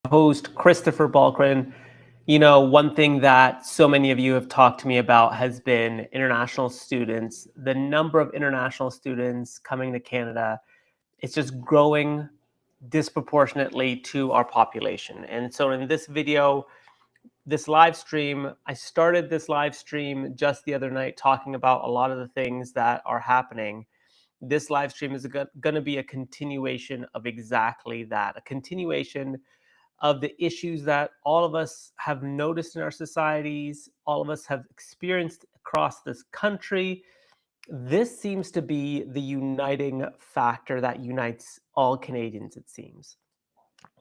Host Christopher Balkrin. One thing that so many of you have talked to me about has been international students. The number of international students coming to Canada, it's just growing disproportionately to our population. And so in this video, this live stream, I started this live stream just the other night talking about a lot of the things that are happening. This live stream is going to be a continuation of exactly that, a continuation of the issues that all of us have noticed in our societies, all of us have experienced across this country. This seems to be the uniting factor that unites all Canadians, it seems,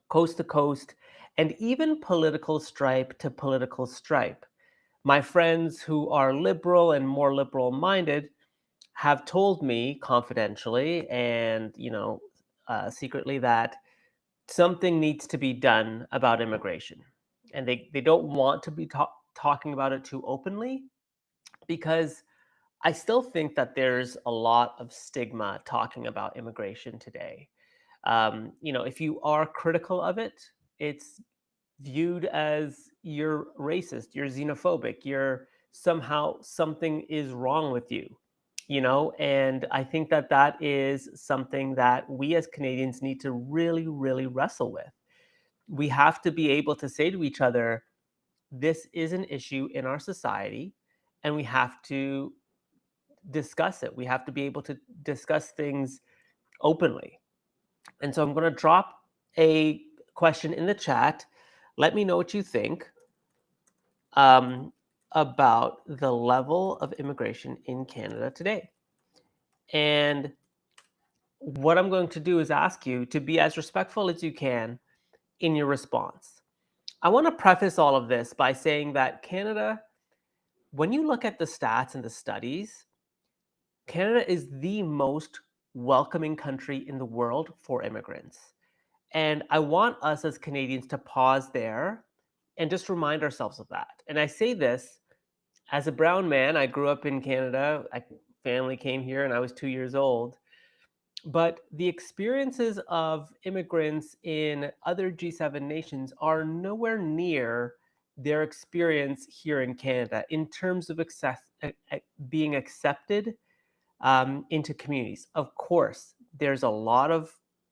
coast to coast, and even political stripe to political stripe. My friends who are liberal and more liberal minded have told me confidentially and, secretly that something needs to be done about immigration. And they don't want to be talking about it too openly because I still think that there's a lot of stigma talking about immigration today. If you are critical of it, it's viewed as you're racist, you're xenophobic, you're somehow something is wrong with you. And I think that that is something that we as Canadians need to really, really wrestle with. We have to be able to say to each other, this is an issue in our society, and we have to discuss it. We have to be able to discuss things openly. And so I'm going to drop a question in the chat. Let me know what you think um, about the level of immigration in Canada today. And what I'm going to do is ask you to be as respectful as you can in your response. I want to preface all of this by saying that Canada, when you look at the stats and the studies, Canada is the most welcoming country in the world for immigrants. And I want us as Canadians to pause there and just remind ourselves of that. And I say this as a brown man. I grew up in Canada. My family came here and I was 2 years old. But the experiences of immigrants in other G7 nations are nowhere near their experience here in Canada in terms of being accepted into communities. Of course, there's a lot of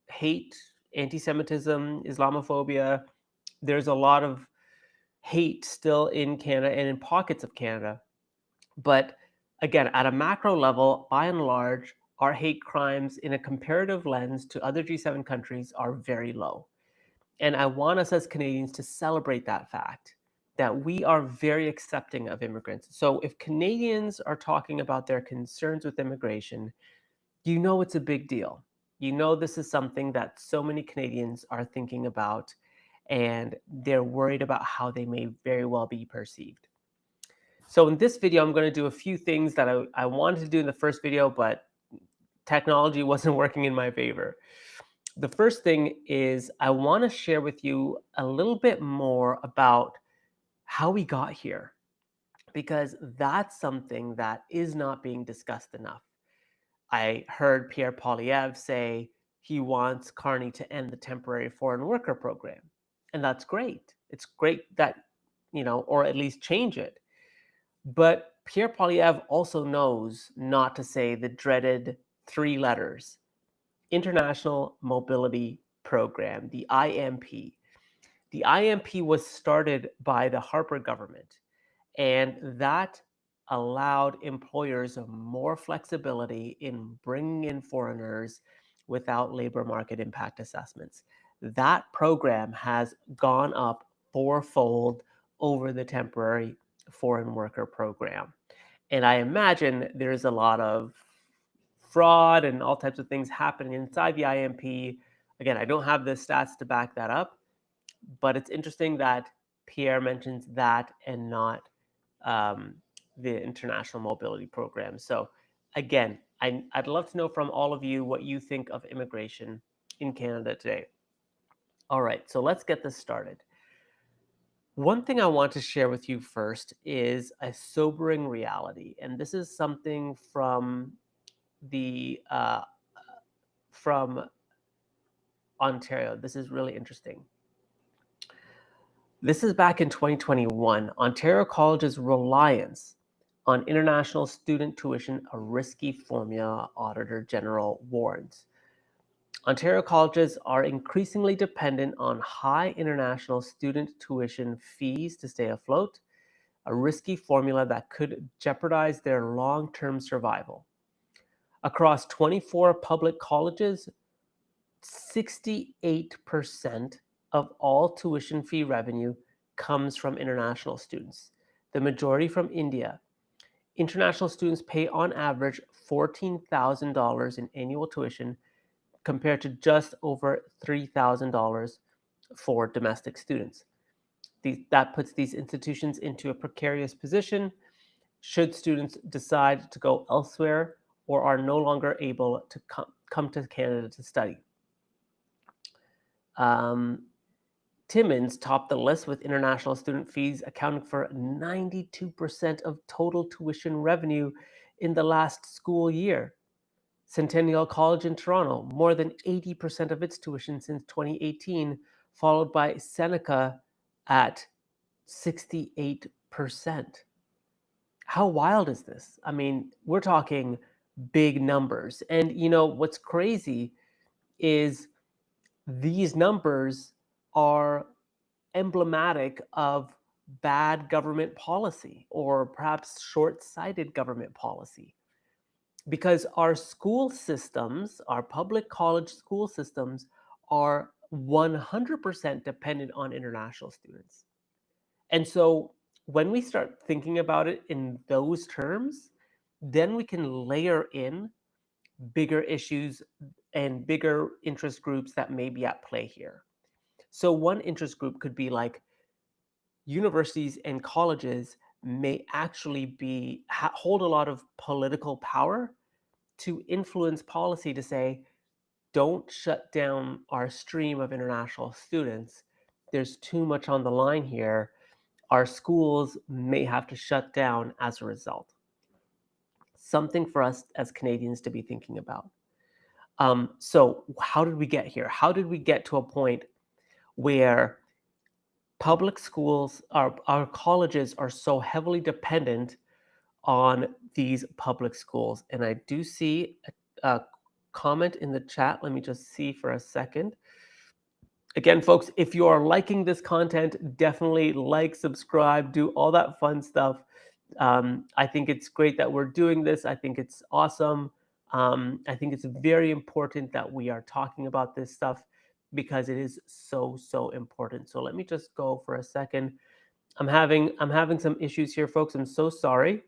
hate, anti-Semitism, Islamophobia. There's a lot of hate still in Canada and in pockets of Canada. But again, at a macro level, by and large, our hate crimes in a comparative lens to other G7 countries are very low. And I want us as Canadians to celebrate that fact that we are very accepting of immigrants. So if Canadians are talking about their concerns with immigration, you know it's a big deal. You know this is something that so many Canadians are thinking about, and they're worried about how they may very well be perceived. So in this video, I'm going to do a few things that I wanted to do in the first video, but technology wasn't working in my favor. The first thing is I want to share with you a little bit more about how we got here, because that's something that is not being discussed enough. I heard Pierre Poilievre say he wants Carney to end the temporary foreign worker program. And that's great. It's great that, or at least change it. But Pierre Poilievre also knows not to say the dreaded three letters: International Mobility Program, the IMP. The IMP was started by the Harper government, and that allowed employers more flexibility in bringing in foreigners without labor market impact assessments. That program has gone up fourfold over the temporary foreign worker program. And I imagine there's a lot of fraud and all types of things happening inside the IMP. Again, I don't have the stats to back that up, but it's interesting that Pierre mentions that and not um, the International Mobility Program. So again, I'd love to know from all of you what you think of immigration in Canada today. All right, so let's get this started. One thing I want to share with you first is a sobering reality, and this is something the from Ontario. This is really interesting. This is back in 2021. Ontario College's reliance on international student tuition, a risky formula, Auditor General warns. Ontario colleges are increasingly dependent on high international student tuition fees to stay afloat, a risky formula that could jeopardize their long-term survival. Across 24 public colleges, 68% of all tuition fee revenue comes from international students, the majority from India. International students pay on average $14,000 in annual tuition compared to just over $3,000 for domestic students. That puts these institutions into a precarious position should students decide to go elsewhere or are no longer able to come to Canada to study. Timmins topped the list with international student fees accounting for 92% of total tuition revenue in the last school year. Centennial College in Toronto, more than 80% of its tuition since 2018, followed by Seneca at 68%. How wild is this? I mean, we're talking big numbers. And what's crazy is these numbers are emblematic of bad government policy or perhaps short-sighted government policy. Because our school systems, our public college school systems, are 100% dependent on international students. And so when we start thinking about it in those terms, then we can layer in bigger issues and bigger interest groups that may be at play here. So one interest group could be like universities and colleges may actually hold a lot of political power to influence policy to say, don't shut down our stream of international students. There's too much on the line here. Our schools may have to shut down as a result. Something for us as Canadians to be thinking about. So how did we get here? How did we get to a point where public schools, our colleges are so heavily dependent on these public schools? And I do see a comment in the chat. Let me just see for a second. Again, folks, if you are liking this content, definitely like, subscribe, do all that fun stuff. I think it's great that we're doing this. I think it's awesome. I think it's very important that we are talking about this stuff because it is so, so important. So let me just go for a second. I'm having some issues here, folks. I'm so sorry.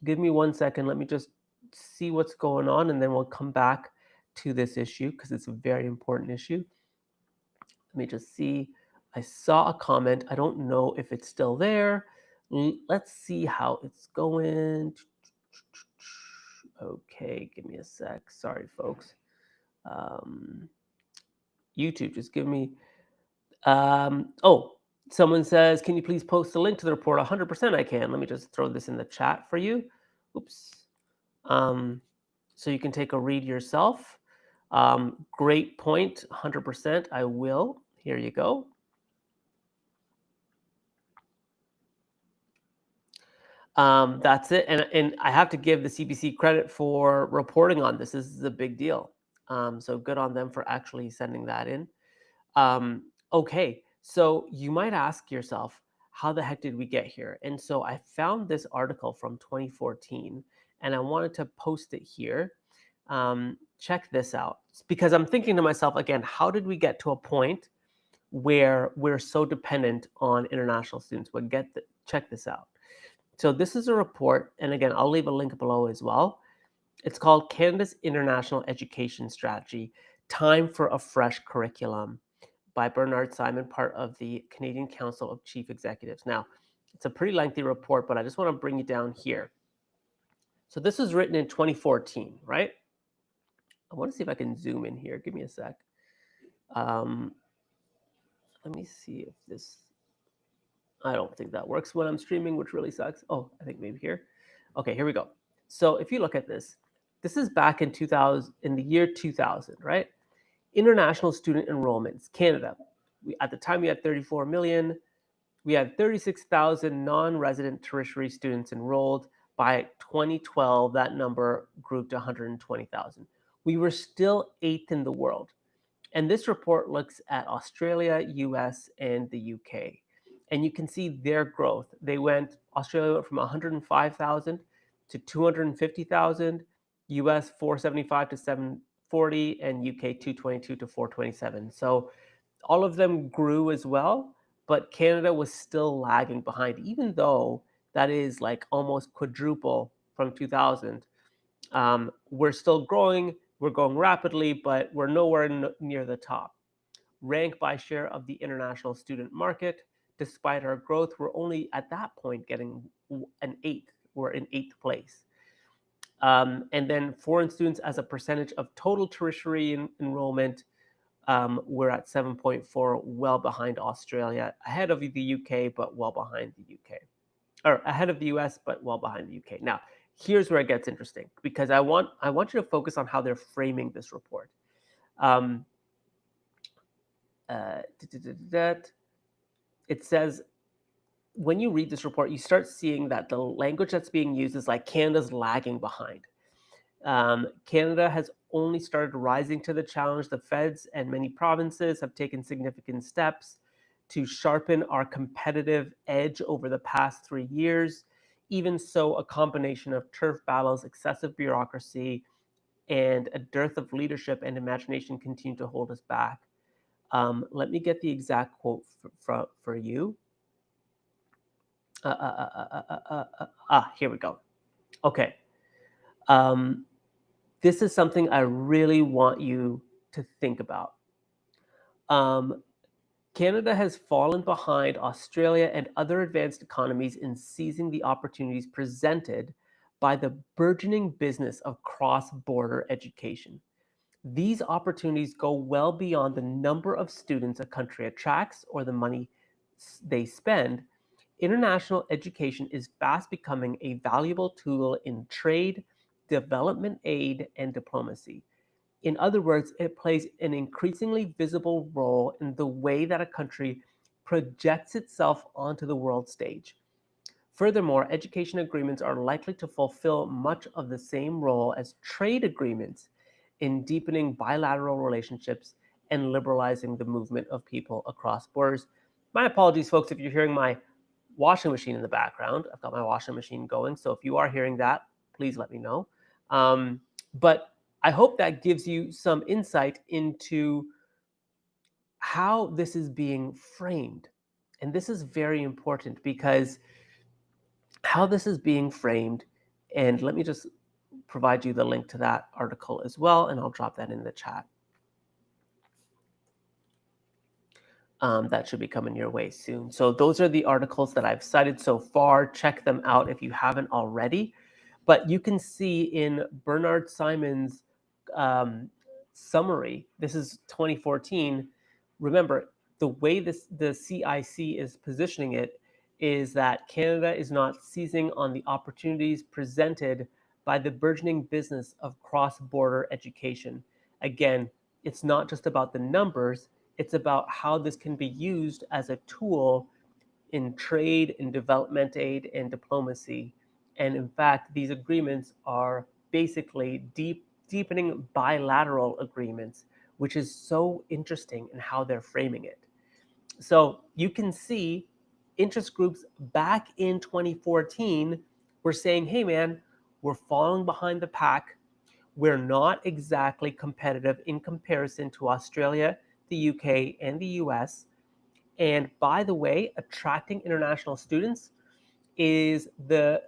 Give me 1 second. Let me just see what's going on, and then we'll come back to this issue because it's a very important issue. Let me just see. I saw a comment. I don't know if it's still there. Let's see how it's going. Okay, give me a sec. Sorry, folks. YouTube, just give me. Oh, someone says, can you please post the link to the report? 100% I can. Let me just throw this in the chat for you. Oops. So you can take a read yourself. Great point. 100%. I will. Here you go. That's it. And I have to give the CBC credit for reporting on this. This is a big deal. So good on them for actually sending that in. Okay, so you might ask yourself, how the heck did we get here? And so I found this article from 2014, and I wanted to post it here. Check this out, because I'm thinking to myself, again, how did we get to a point where we're so dependent on international students? Well, check this out. So this is a report, and again, I'll leave a link below as well. It's called Canada's International Education Strategy, Time for a Fresh Curriculum by Bernard Simon, part of the Canadian Council of Chief Executives. Now, it's a pretty lengthy report, but I just want to bring you down here. So this was written in 2014, right? I want to see if I can zoom in here. Give me a sec. Let me see if this... I don't think that works when I'm streaming, which really sucks. Oh, I think maybe here. Okay, here we go. So if you look at this, this is back in the year 2000, right? International student enrollments, Canada. At the time, we had 34 million. We had 36,000 non-resident tertiary students enrolled. By 2012, that number grew to 120,000. We were still eighth in the world. And this report looks at Australia, US, and the UK. And you can see their growth. Australia went from 105,000 to 250,000, US 475 to 740, and UK 222 to 427. So all of them grew as well, but Canada was still lagging behind, even though that is like almost quadruple from 2000. We're still growing, we're growing rapidly, but we're nowhere near the top. Rank by share of the international student market, despite our growth, we're only at that point getting an eighth. We're in eighth place. And then foreign students as a percentage of total tertiary enrollment, we're at 7.4, well behind Australia, ahead of the UK, but well behind the UK. Or ahead of the US, but well behind the UK. Now, here's where it gets interesting, because I want you to focus on how they're framing this report. It says, when you read this report, you start seeing that the language that's being used is like Canada's lagging behind. Canada has only started rising to the challenge. The feds and many provinces have taken significant steps to sharpen our competitive edge over the past 3 years. Even so, a combination of turf battles, excessive bureaucracy, and a dearth of leadership and imagination continue to hold us back. Let me get the exact quote for you. Here we go. Okay. This is something I really want you to think about. Canada has fallen behind Australia and other advanced economies in seizing the opportunities presented by the burgeoning business of cross-border education. These opportunities go well beyond the number of students a country attracts or the money they spend. International education is fast becoming a valuable tool in trade, development aid, and diplomacy. In other words, it plays an increasingly visible role in the way that a country projects itself onto the world stage. Furthermore, education agreements are likely to fulfill much of the same role as trade agreements in deepening bilateral relationships and liberalizing the movement of people across borders. My apologies, folks, if you're hearing my washing machine in the background. I've got my washing machine going, so if you are hearing that, please let me know. But I hope that gives you some insight into how this is being framed. And this is very important, because how this is being framed, and let me just provide you the link to that article as well, and I'll drop that in the chat. That should be coming your way soon. So those are the articles that I've cited so far. Check them out if you haven't already. But you can see in Bernard Simon's summary, this is 2014. Remember, the way the CIC is positioning it is that Canada is not seizing on the opportunities presented by the burgeoning business of cross-border education. Again, it's not just about the numbers, it's about how this can be used as a tool in trade, in development aid, and diplomacy. And in fact, these agreements are basically deepening bilateral agreements, which is so interesting in how they're framing it. So you can see interest groups back in 2014 were saying, hey man, we're falling behind the pack. We're not exactly competitive in comparison to Australia, the UK, and the US. And by the way, attracting international students is the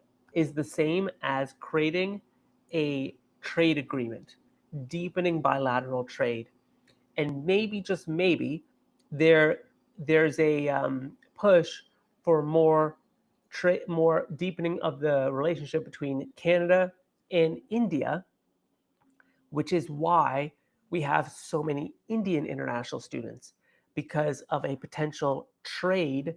same as creating a trade agreement, deepening bilateral trade. And maybe, just maybe, there's a push for more deepening of the relationship between Canada and India, which is why we have so many Indian international students, because of a potential trade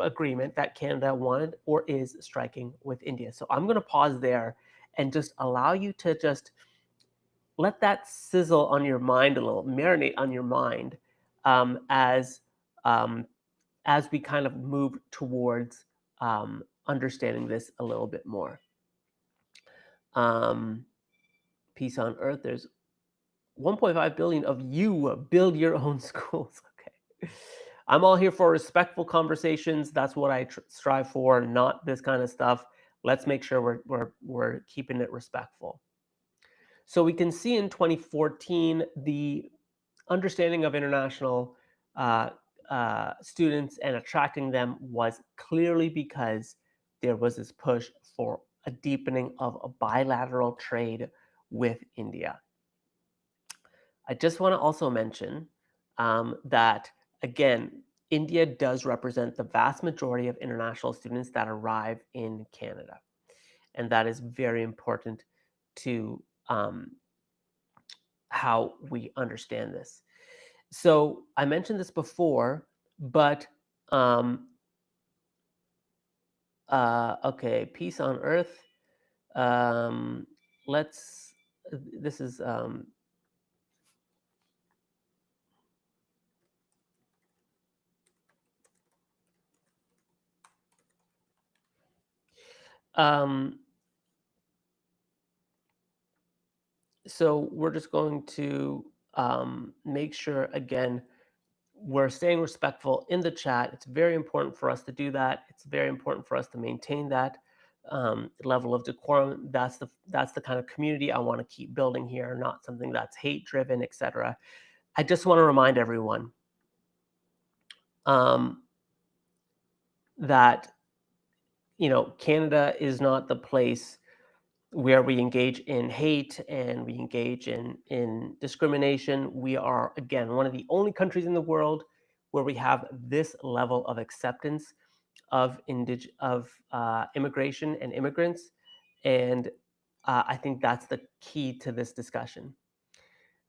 agreement that Canada wanted or is striking with India. So I'm going to pause there and just allow you to just let that sizzle on your mind a little, marinate on your mind, as as we kind of move towards understanding this a little bit more. Um, Peace on earth. There's 1.5 billion of you build your own schools. Okay. I'm all here for respectful conversations. That's what I strive for, not this kind of stuff. Let's make sure we're keeping it respectful. So we can see in 2014 the understanding of international uh, students and attracting them was clearly because there was this push for a deepening of a bilateral trade with India. I just want to also mention that, again, India does represent the vast majority of international students that arrive in Canada. And that is very important to how we understand this. So I mentioned this before, but okay, peace on earth. Um, let's. This is um, so we're just going to make sure again we're staying respectful in the chat. It's very important for us to do that. It's very important for us to maintain that level of decorum. That's the kind of community I want to keep building here, not something that's hate driven, etc. I just want to remind everyone um, that Canada is not the place where we engage in hate and we engage in discrimination. We are, again, one of the only countries in the world where we have this level of acceptance of immigration and immigrants, and I think that's the key to this discussion.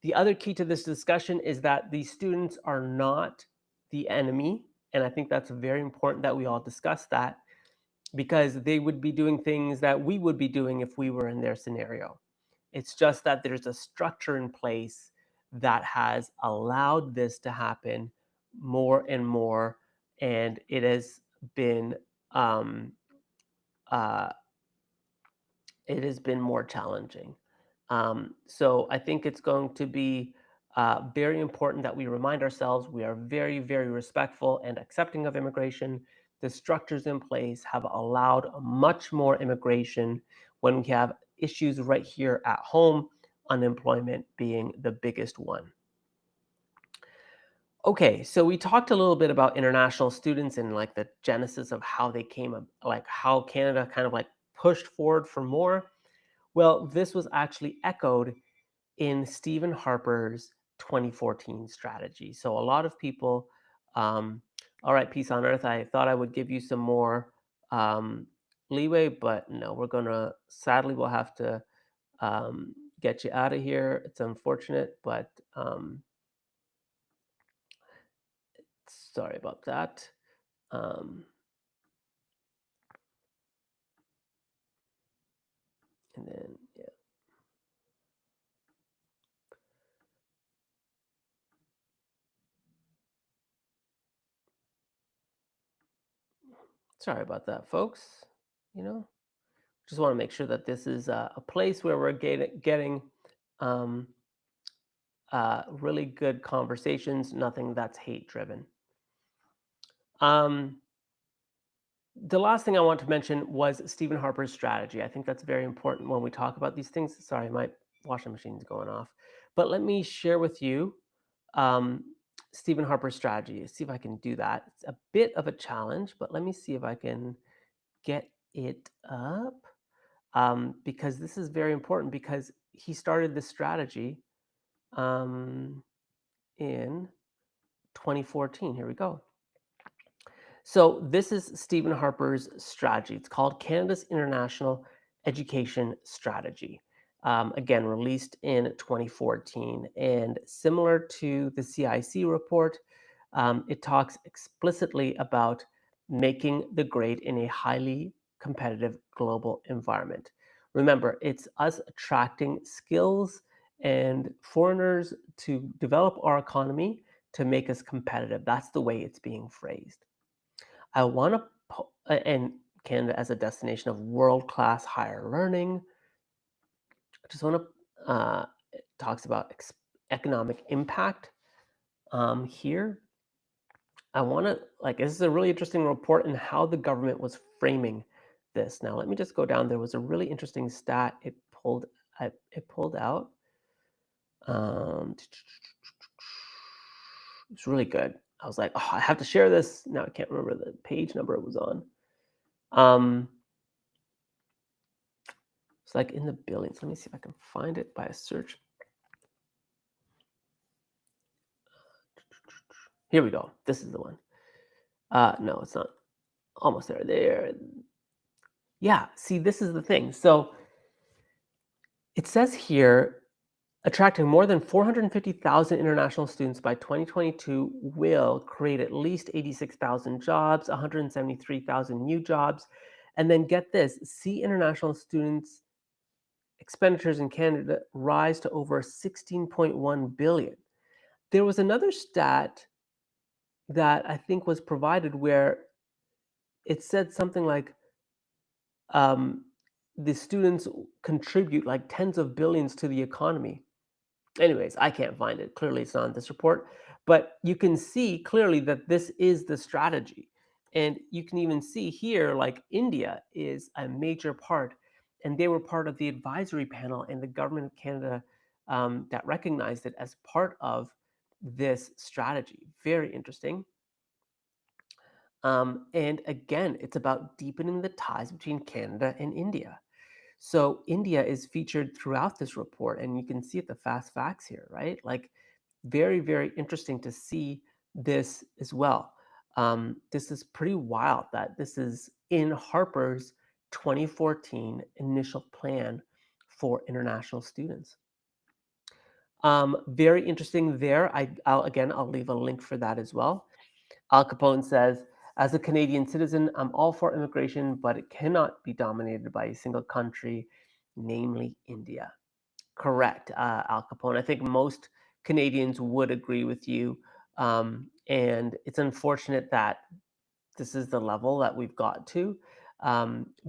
The other key to this discussion is that these students are not the enemy, and I think that's very important that we all discuss that, because they would be doing things that we would be doing if we were in their scenario. It's just that there's a structure in place that has allowed this to happen more and more, and it has been um, uh, more challenging. So I think it's going to be very important that we remind ourselves we are very, very respectful and accepting of immigration. The structures in place have allowed much more immigration when we have issues right here at home, unemployment being the biggest one. Okay, so we talked a little bit about international students and like the genesis of how they came up, like how Canada kind of like pushed forward for more. Well, this was actually echoed in Stephen Harper's 2014 strategy. So a lot of people, all right, peace on earth. I thought I would give you some more leeway, but no, sadly, we'll have to get you out of here. It's unfortunate, but sorry about that. Um, and then, yeah. Sorry about that, folks. Just want to make sure that this is a place where we're getting um, really good conversations, nothing that's hate driven. Um, the last thing I want to mention was Stephen Harper's strategy. I think that's very important when we talk about these things. Sorry, my washing machine's going off. But let me share with you um, Stephen Harper's strategy. See if I can do that. It's a bit of a challenge, but let me see if I can get it up. Because this is very important, because he started this strategy in 2014. Here we go. So this is Stephen Harper's strategy. It's called Canada's International Education Strategy. Again, released in 2014. And similar to the CIC report, it talks explicitly about making the grade in a highly competitive global environment. Remember, it's us attracting skills and foreigners to develop our economy to make us competitive. That's the way it's being phrased. I want to, and Canada as a destination of world-class higher learning. I just want to, it talks about economic impact here. I want to, like, this is a really interesting report in how the government was framing this. Now, let me just go down. There was a really interesting stat it pulled out. It's really good. I was like, oh, I have to share this. Now I can't remember the page number it was on. Um, it's like in the billions. Let me see if I can find it by a search. Here we go. This is the one. No, it's not. Almost there. There. Yeah. See, this is the thing. So it says here, attracting more than 450,000 international students by 2022 will create at least 86,000 jobs, 173,000 new jobs. And then get this, see international students expenditures in Canada rise to over 16.1 billion. There was another stat that I think was provided where it said something like um, the students contribute like tens of billions to the economy. Anyways, I can't find it. Clearly, it's not in this report, but you can see clearly that this is the strategy. And you can even see here, like India is a major part, and they were part of the advisory panel, and the government of Canada that recognized it as part of this strategy. Very interesting. And again, it's about deepening the ties between Canada and India. So India is featured throughout this report, and you can see it, the fast facts here, right? Like very, very interesting to see this as well. This is pretty wild that this is in Harper's 2014 initial plan for international students. Very interesting there. I'll leave a link for that as well. Al Capone says, as a Canadian citizen, I'm all for immigration, but it cannot be dominated by a single country, namely India. Correct, Al Capone. I think most Canadians would agree with you. And it's unfortunate that this is the level that we've got to.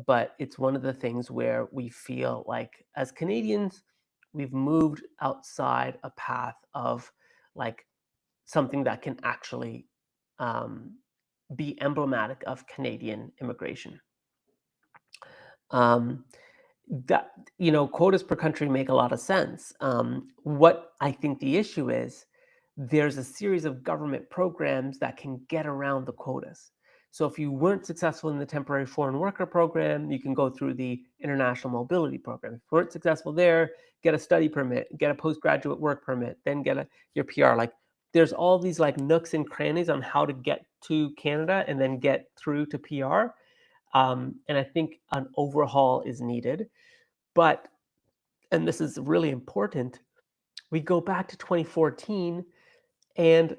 But it's one of the things where we feel like as Canadians, we've moved outside a path of like something that can actually um, be emblematic of Canadian immigration. Um, that quotas per country make a lot of sense. What I think the issue is, there's a series of government programs that can get around the quotas. So if you weren't successful in the temporary foreign worker program, you can go through the international mobility program. If you weren't successful there, get a study permit, get a postgraduate work permit, then get your PR. Like there's all these like nooks and crannies on how to get to Canada and then get through to PR. And I think an overhaul is needed. But, and this is really important, we go back to 2014 and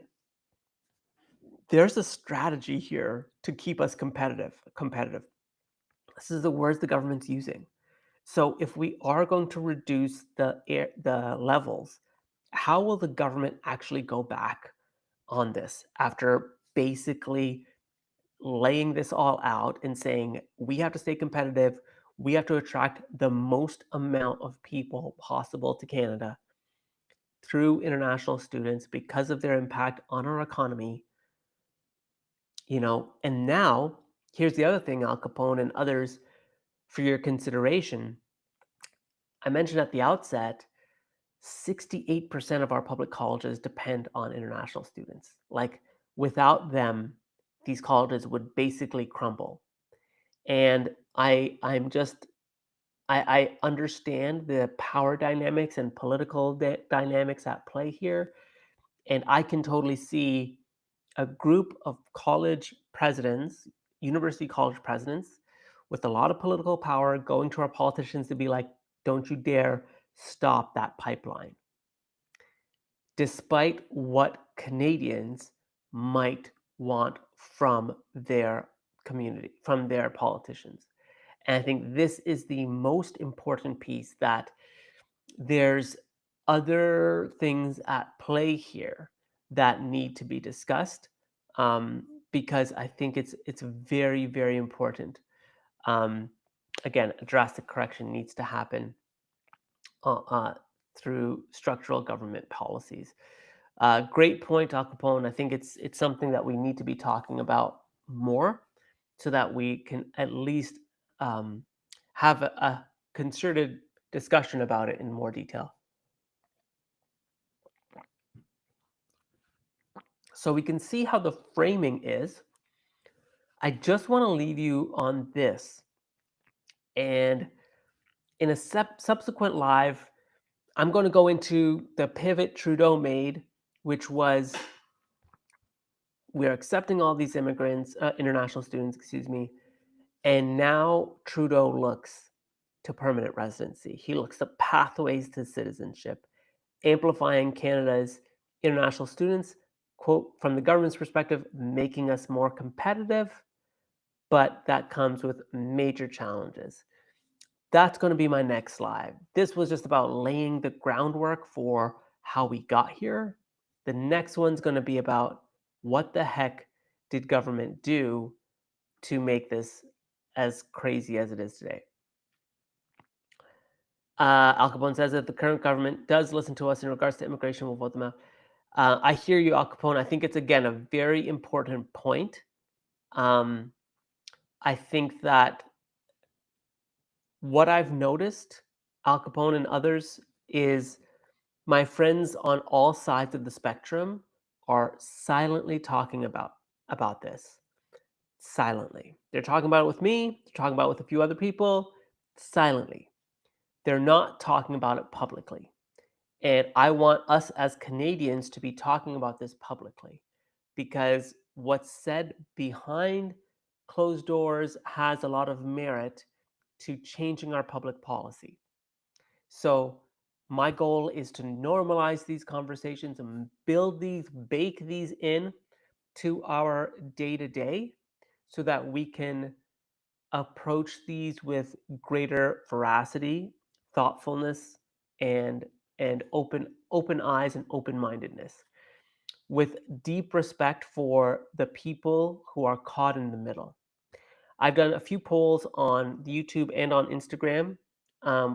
there's a strategy here to keep us competitive. This is the words the government's using. So if we are going to reduce the levels, how will the government actually go back on this after basically laying this all out and saying, we have to stay competitive, we have to attract the most amount of people possible to Canada through international students because of their impact on our economy, and now here's the other thing, Al Capone and others, for your consideration. I mentioned at the outset, 68% of our public colleges depend on international students. Like without them, these colleges would basically crumble. And I understand the power dynamics and political dynamics at play here. And I can totally see a group of college presidents, university college presidents, with a lot of political power going to our politicians to be like, don't you dare stop that pipeline, despite what Canadians might want from their community, from their politicians. And I think this is the most important piece, that there's other things at play here that need to be discussed. because I think it's very, very important. Um, Again, a drastic correction needs to happen uh, uh, through structural government policies. Great point, Al Capone. I think it's something that we need to be talking about more, so that we can at least um, have a concerted discussion about it in more detail. So we can see how the framing is. I just want to leave you on this, and in a subsequent live, I'm going to go into the pivot Trudeau made, which was we're accepting all these immigrants, international students, excuse me, and now Trudeau looks to permanent residency. He looks to pathways to citizenship, amplifying Canada's international students, quote, from the government's perspective, making us more competitive, but that comes with major challenges. That's going to be my next slide. This was just about laying the groundwork for how we got here. The next one's going to be about what the heck did government do to make this as crazy as it is today. Al Capone says that the current government does listen to us in regards to immigration. We'll vote them out. I hear you, Al Capone. I think it's, again, a very important point. Um, I think that what I've noticed, Al Capone and others, is my friends on all sides of the spectrum are silently talking about this. Silently. They're talking about it with me, they're talking about it with a few other people, silently. They're not talking about it publicly. And I want us as Canadians to be talking about this publicly, because what's said behind closed doors has a lot of merit to changing our public policy. So, my goal is to normalize these conversations and build these, bake these in to our day to day, so that we can approach these with greater veracity, thoughtfulness, and open eyes and open mindedness, with deep respect for the people who are caught in the middle. I've done a few polls on YouTube and on Instagram,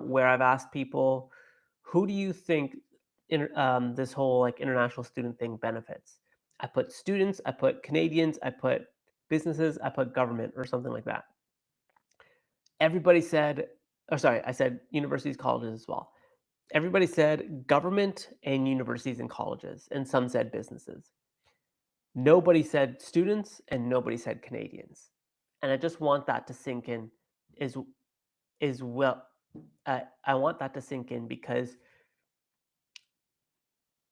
where I've asked people, who do you think this whole like international student thing benefits? I put students, I put Canadians, I put businesses, I put government, or something like that. Everybody said, or sorry, I said universities, colleges as well. Everybody said government and universities and colleges, and some said businesses. Nobody said students, and nobody said Canadians. And I just want that to sink in as well. I want that to sink in because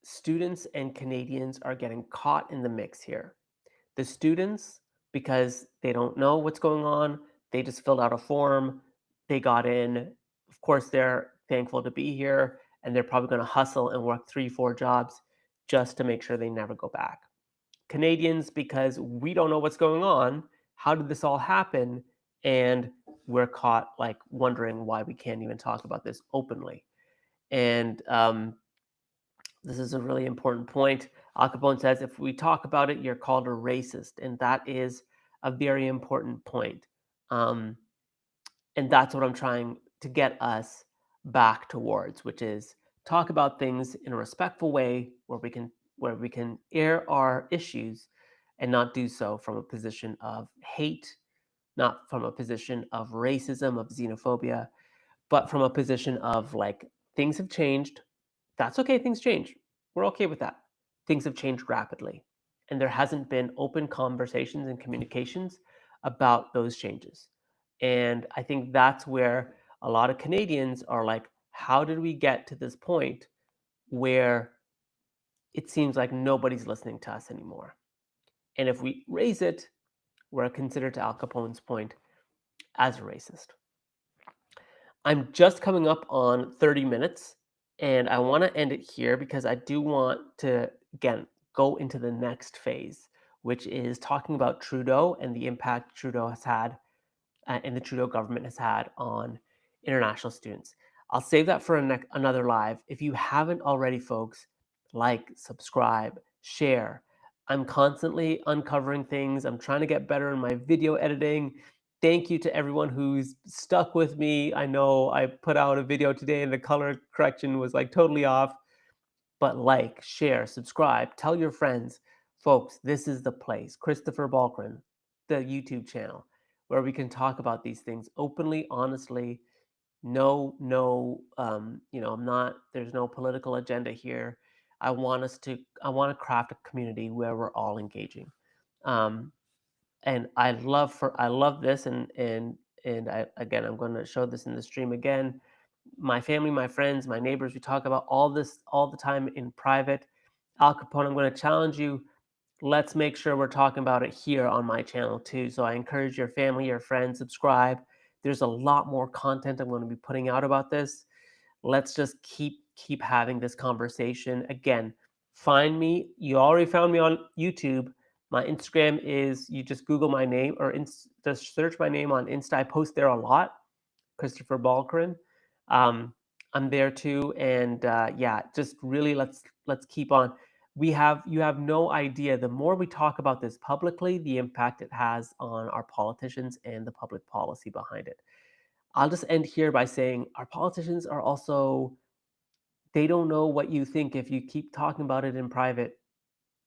students and Canadians are getting caught in the mix here. The students, because they don't know what's going on, they just filled out a form, they got in. Of course, they're thankful to be here, and they're probably going to hustle and work 3, 4 jobs just to make sure they never go back. Canadians, because we don't know what's going on. How did this all happen? And we're caught like wondering why we can't even talk about this openly. And this is a really important point. Al Capone says, if we talk about it, you're called a racist. And that is a very important point. Um, and that's what I'm trying to get us back towards, which is talk about things in a respectful way where we can air our issues and not do so from a position of hate, not from a position of racism, of xenophobia, but from a position of like, things have changed. That's okay, things change. We're okay with that. Things have changed rapidly. And there hasn't been open conversations and communications about those changes. And I think that's where a lot of Canadians are like, how did we get to this point where it seems like nobody's listening to us anymore? And if we raise it, we're considered, to Al Capone's point, as a racist. I'm just coming up on 30 minutes, and I want to end it here because I do want to, again, go into the next phase, which is talking about Trudeau and the impact Trudeau has had and the Trudeau government has had on international students. I'll save that for another live. If you haven't already, folks, like, subscribe, share. I'm constantly uncovering things. I'm trying to get better in my video editing. Thank you to everyone who's stuck with me. I know I put out a video today and the color correction was like totally off, but like, share, subscribe, tell your friends. Folks, this is the place. Christopher Balkrin, the YouTube channel, where we can talk about these things openly, honestly. I'm not, there's no political agenda here. I want to craft a community where we're all engaging. Um, and I love this, and again, I'm going to show this in the stream again. My family, my friends, my neighbors, we talk about all this all the time in private. Al Capone, I'm going to challenge you. Let's make sure we're talking about it here on my channel too. So I encourage your family, your friends, subscribe. There's a lot more content I'm going to be putting out about this. Let's just keep having this conversation. Again, find me. You already found me on YouTube. My Instagram is, you just Google my name, or just search my name on Insta. I post there a lot. Christopher Balkrin. Um, I'm there too, and yeah, just really let's keep on. You have no idea. The more we talk about this publicly, the impact it has on our politicians and the public policy behind it. I'll just end here by saying our politicians are also, they don't know what you think if you keep talking about it in private,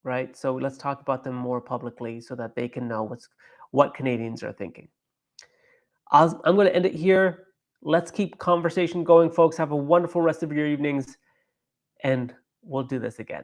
right? So let's talk about them more publicly so that they can know what Canadians are thinking. I'm going to end it here. Let's keep conversation going, folks. Have a wonderful rest of your evenings, and we'll do this again.